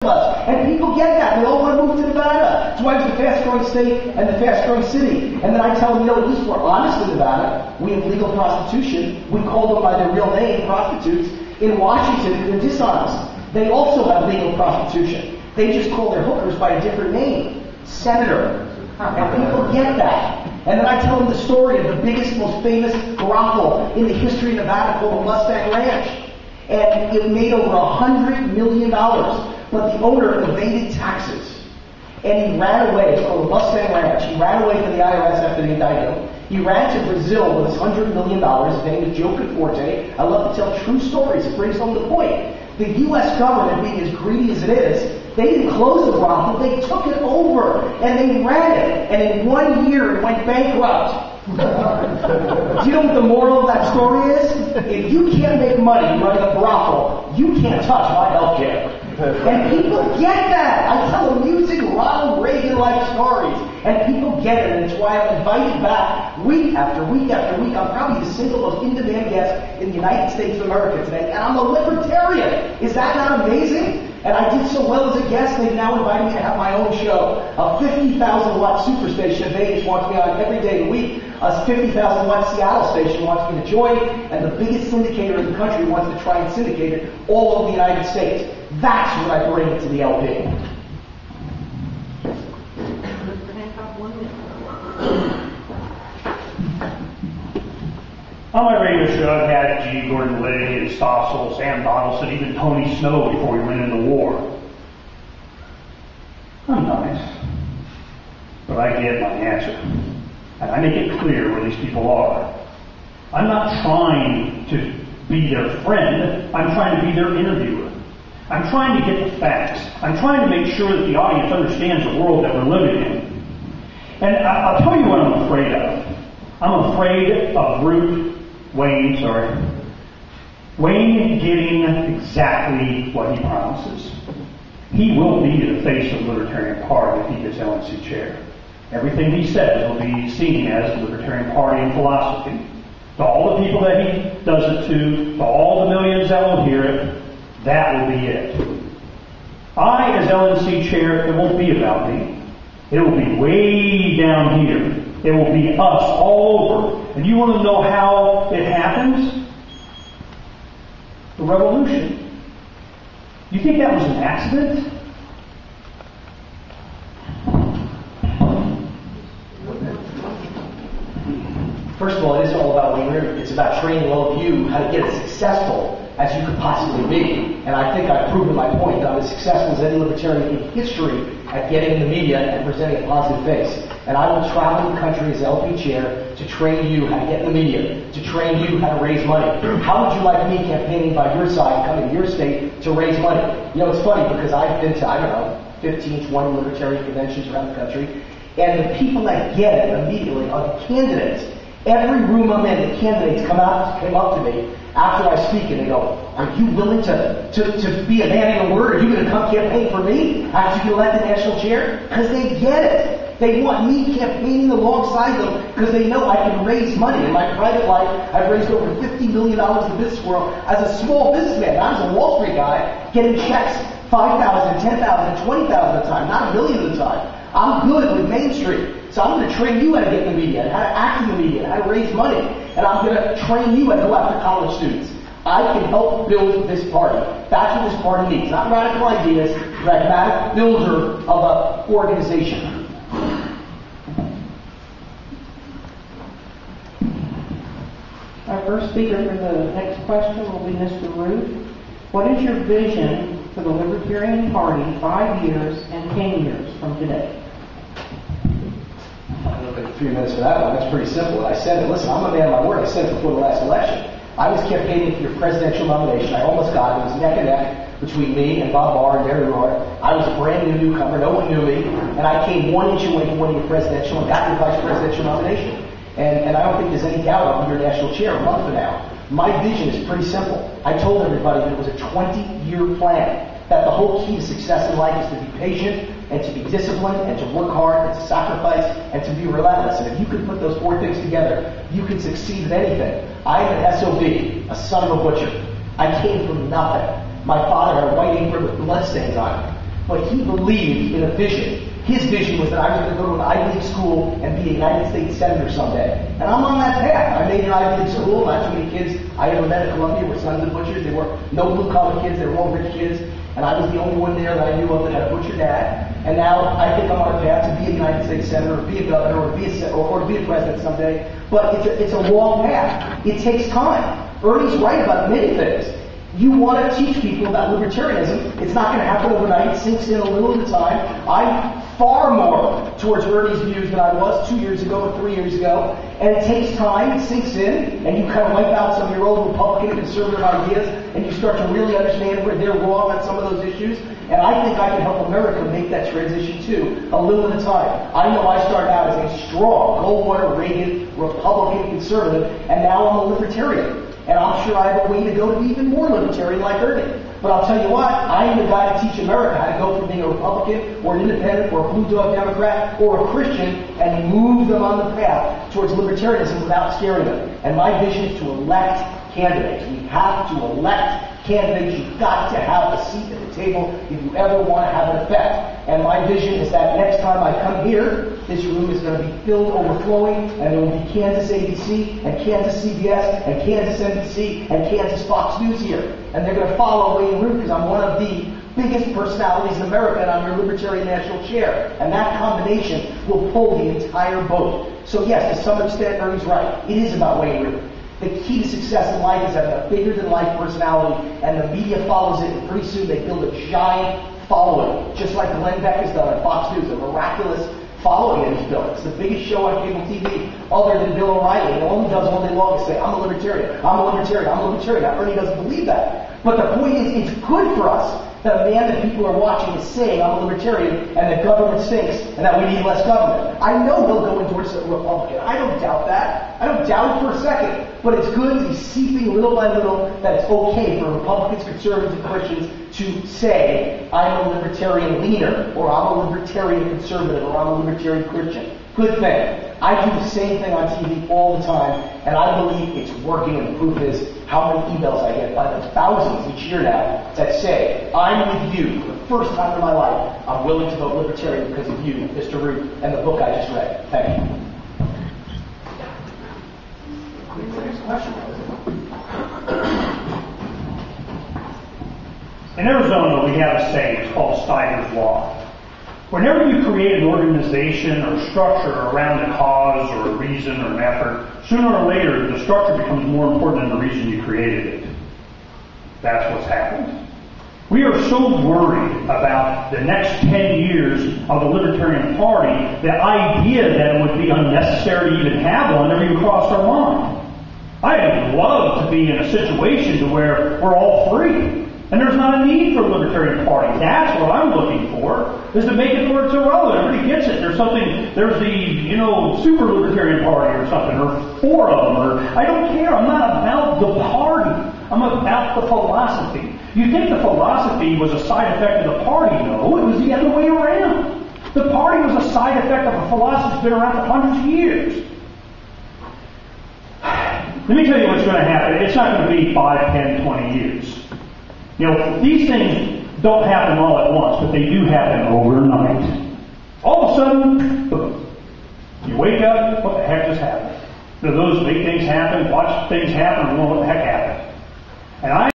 And people get that. They all want to move to Nevada. That's why it's the fast-growing state and the fast-growing city. And then I tell them, at least we're honest in Nevada. We have legal prostitution. We call them by their real name, prostitutes. In Washington, they're dishonest. They also have legal prostitution. They just call their hookers by a different name. Senator. And people get that. And then I tell them the story of the biggest, most famous brothel in the history of Nevada called the Mustang Ranch. And it made over $100 million. But the owner evaded taxes. And he ran away. It's called the Mustang Ranch. He ran away from the IRS after they indicted him. He ran to Brazil with his $100 million. His name is Joe Conforte. I love to tell true stories. It brings home the point. The U.S. government, being as greedy as it is, they didn't close the brothel. They took it over. And they ran it. And in 1 year, it went bankrupt. Do you know what the moral of that story is? If you can't make money running a brothel, you can't touch my health care. And people get that. I tell amusing Ronald Reagan-like stories. And people get it. And it's why I'm invited back week after week after week. I'm probably the single most in-demand guest in the United States of America today. And I'm a libertarian. Is that not amazing? And I did so well as a guest, they've now invited me to have my own show. A 50,000-watt superstation in Vegas wants me on every day of the week. A 50,000-watt Seattle station wants me to join. And the biggest syndicator in the country wants to try and syndicate it all over the United States. That's what I bring to the LP. Mr. Hancock, 1 minute. On my radio show, I've had G. Gordon Liddy and Stossel, Sam Donaldson, even Tony Snow before we went into war. I'm nice, but I get my answer. And I make it clear where these people are. I'm not trying to be their friend. I'm trying to be their interviewer. I'm trying to get the facts. I'm trying to make sure that the audience understands the world that we're living in. And I'll tell you what I'm afraid of. I'm afraid of Wayne getting exactly what he promises. He will be the face of the Libertarian Party if he gets LNC chair. Everything he says will be seen as the Libertarian Party and philosophy. To all the people that he does it to all the millions that will hear it, that will be it. I, as LNC chair, it won't be about me. It will be way down here. It will be us all over. And you want to know how it happens? The revolution. You think that was an accident? First of all, it isn't all about leadership. It's about training all of you how to get as successful as you could possibly be. And I think I've proven my point that I'm as successful as any libertarian in history at getting in the media and presenting a positive face. And I will travel the country as LP chair to train you how to get in the media, to train you how to raise money. How would you like me campaigning by your side, coming to your state to raise money? You know, it's funny because I've been to, 15, 20 libertarian conventions around the country, and the people that get it immediately are the candidates. Every room I'm in, the candidates came up to me after I speak and they go, are you willing to be a man of your word? Are you going to come campaign for me after you get elected national chair? Because they get it. They want me campaigning alongside them because they know I can raise money. In my private life, I've raised over $50 million in the business world as a small businessman. I was a Wall Street guy getting checks $5,000, $10,000, $20,000 at a time, not $1 million at a time. I'm good with Main Street. So I'm going to train you how to get in the media, and how to act in the media, and how to raise money. And I'm going to train you how to go after college students. I can help build this party. That's what this party needs. Not radical ideas, pragmatic builder of an organization. Our first speaker for the next question will be Mr. Root. What is your vision for the Libertarian Party 5 years and 10 years from today? I don't know, 3 minutes for that one. That's pretty simple. I said it. Listen, I'm a man of my word. I said it before the last election. I was campaigning for your presidential nomination. I almost got it. It was neck and neck between me and Bob Barr and Barry Rohr. I was a brand new newcomer. No one knew me. And I came 1 inch away from winning your presidential and got your vice presidential nomination. And I don't think there's any doubt I'll be your national chair a month from now. My vision is pretty simple. I told everybody that it was a 20-year plan. That the whole key to success in life is to be patient and to be disciplined and to work hard and to sacrifice and to be relentless. And if you can put those 4 things together, you can succeed in anything. I am an SOB, a son of a butcher. I came from nothing. My father had a white apron with bloodstains on it. but he believed in a vision. His vision was that I was going to go to an Ivy League school and be a United States Senator someday. And I'm on that path. I made an Ivy League school. Not too many kids I ever met at Columbia were sons of butchers. They were no blue-collar kids. They were all rich kids. And I was the only one there that I knew of that had a butcher dad. And now I think I'm on a path to be a United States Senator, or be a governor, or be a president someday. But it's a long path. It takes time. Ernie's right about many things. You want to teach people about libertarianism. It's not going to happen overnight. It sinks in a little at a time. I'm far more towards Ernie's views than I was 2 years ago or 3 years ago. And it takes time. It sinks in. And you kind of wipe out some of your old Republican and conservative ideas. And you start to really understand where they're wrong on some of those issues. And I think I can help America make that transition too, a little at a time. I know I started out as a strong Goldwater, Reagan, Republican, conservative. And now I'm a libertarian. And I'm sure I have a way to go to be even more libertarian like Ernie. But I'll tell you what, I am the guy to teach America how to go from being a Republican or an independent or a blue dog Democrat or a Christian and move them on the path towards libertarianism without scaring them. And my vision is to elect candidates. We have to elect candidates. You've got to have a seat at the table if you ever want to have an effect. And my vision is that next time I come here, this room is going to be filled overflowing, and there will be Kansas ABC, and Kansas CBS, and Kansas NBC, and Kansas Fox News here. And they're going to follow Wayne Root because I'm one of the biggest personalities in America, and I'm your Libertarian National Chair. And that combination will pull the entire boat. So yes, to some extent, Ernie's right. It is about Wayne Root. The key to success in life is having a bigger-than-life personality, and the media follows it, and pretty soon they build a giant following, just like Glenn Beck has done on Fox News, a miraculous following that he's built. It's the biggest show on cable TV, other than Bill O'Reilly, and all he does all day long is say, I'm a libertarian, I'm a libertarian, I'm a libertarian. Now, Ernie doesn't believe that. But the point is, it's good for us that a man that people are watching is saying, I'm a libertarian, and that government stinks, and that we need less government. I know he'll go endorse a Republican. I don't doubt that. I don't doubt it for a second. But it's good to be seeping little by little that it's okay for Republicans, conservatives, and Christians to say, I'm a libertarian leaner, or I'm a libertarian conservative, or I'm a libertarian Christian. Good thing. I do the same thing on TV all the time, and I believe it's working, and the proof is how many emails I get by the thousands each year now that say, I'm with you for the first time in my life. I'm willing to vote libertarian because of you, Mr. Root, and the book I just read. Thank you. Next question. In Arizona, we have a saying, it's called Steiger's Law. Whenever you create an organization or structure around a cause or a reason or an effort, sooner or later the structure becomes more important than the reason you created it. That's what's happened. We are so worried about the next 10 years of the Libertarian Party, the idea that it would be unnecessary to even have one never even crossed our mind. I'd love to be in a situation to where we're all free. And there's not a need for a Libertarian Party. That's what I'm looking for, is to make it where it's irrelevant. Everybody gets it. There's the, Super Libertarian Party or something, or 4 of them, or I don't care. I'm not about the party. I'm about the philosophy. You think the philosophy was a side effect of the party? No, it was the other way around. The party was a side effect of a philosophy that's been around for hundreds of years. Let me tell you what's going to happen. It's not going to be 5, 10, 20 years. These things don't happen all at once, but they do happen overnight. All of a sudden, boom, you wake up, what the heck just happened? Those big things happen, watch things happen, and what the heck happened? And I